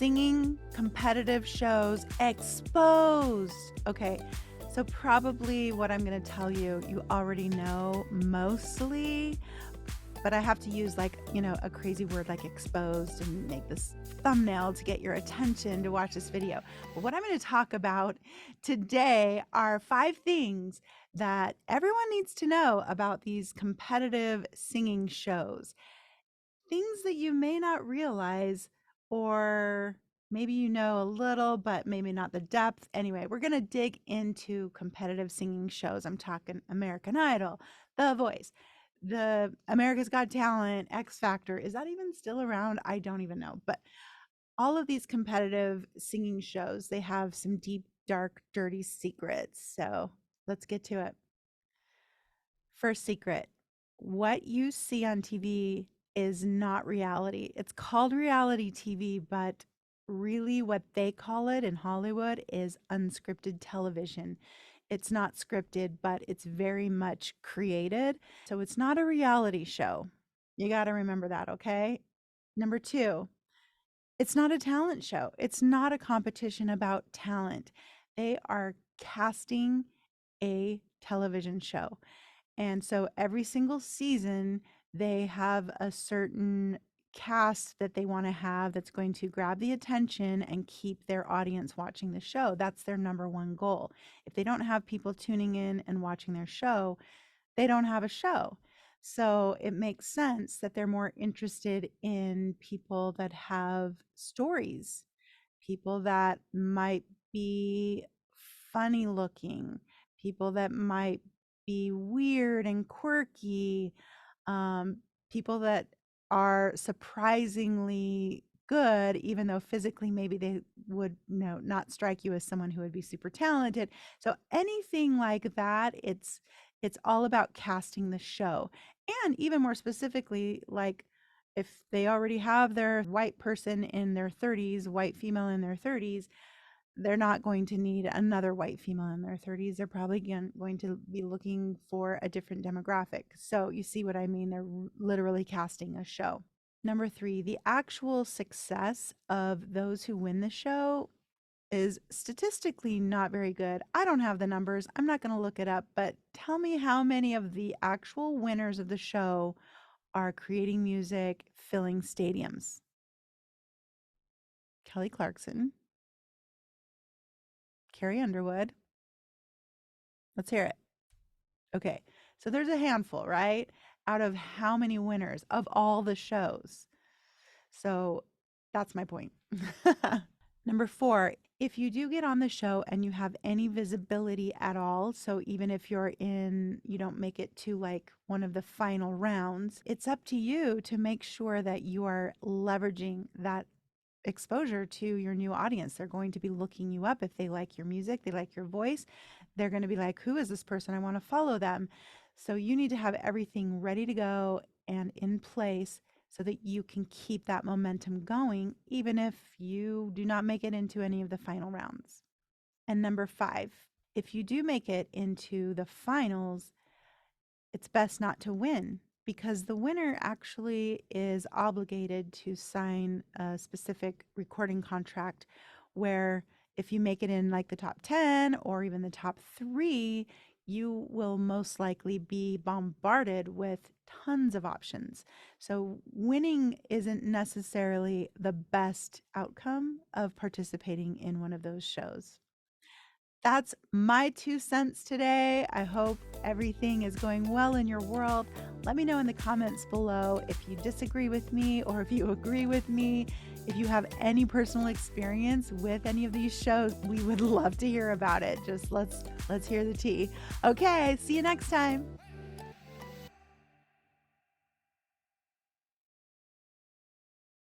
Singing competitive shows exposed. Okay, so probably what I'm going to tell you, you already know mostly, but I have to use a crazy word like exposed and make this thumbnail to get your attention to watch this video. But what I'm going to talk about today are 5 things that everyone needs to know about these competitive singing shows. Things that you may not realize, or maybe you know a little, but maybe not the depth. Anyway, we're going to dig into competitive singing shows. I'm talking American Idol, The Voice, the America's Got Talent, X Factor. Is that even still around? I don't even know. But all of these competitive singing shows, they have some deep, dark, dirty secrets. So let's get to it. First secret, what you see on TV is not reality. It's called reality TV, but really what they call it in Hollywood is unscripted television. It's not scripted, but it's very much created. So it's not a reality show. You got to remember that, okay? Number 2, it's not a talent show. It's not a competition about talent. They are casting a television show. And so every single season, they have a certain cast that they want to have that's going to grab the attention and keep their audience watching the show. That's their number one goal. If they don't have people tuning in and watching their show, they don't have a show. So it makes sense that they're more interested in people that have stories, people that might be funny looking, people that might be weird and quirky, um, people that are surprisingly good, even though physically maybe they would not strike you as someone who would be super talented. So anything like that, it's all about casting the show. And even more specifically, like if they already have their white person in their 30s, white female in their 30s, they're not going to need another white female in their 30s. They're probably going to be looking for a different demographic. So you see what I mean? They're literally casting a show. Number 3, the actual success of those who win the show is statistically not very good. I don't have the numbers. I'm not going to look it up, but tell me how many of the actual winners of the show are creating music, filling stadiums. Kelly Clarkson, Carrie Underwood. Let's hear it. Okay, so there's a handful, right? Out of how many winners of all the shows? So that's my point. Number 4, if you do get on the show and you have any visibility at all, so even if you don't make it to like one of the final rounds, it's up to you to make sure that you are leveraging that exposure to your new audience. They're going to be looking you up if they like your music, they like your voice. They're going to be like, who is this person? I want to follow them. So you need to have everything ready to go and in place so that you can keep that momentum going, even if you do not make it into any of the final rounds. And number 5, if you do make it into the finals, it's best not to win, because the winner actually is obligated to sign a specific recording contract where if you make it in like the top 10 or even the top 3, you will most likely be bombarded with tons of options. So winning isn't necessarily the best outcome of participating in one of those shows. That's my 2 cents today. I hope everything is going well in your world. Let me know in the comments below if you disagree with me or if you agree with me. If you have any personal experience with any of these shows, we would love to hear about it. Just let's hear the tea. Okay, see you next time.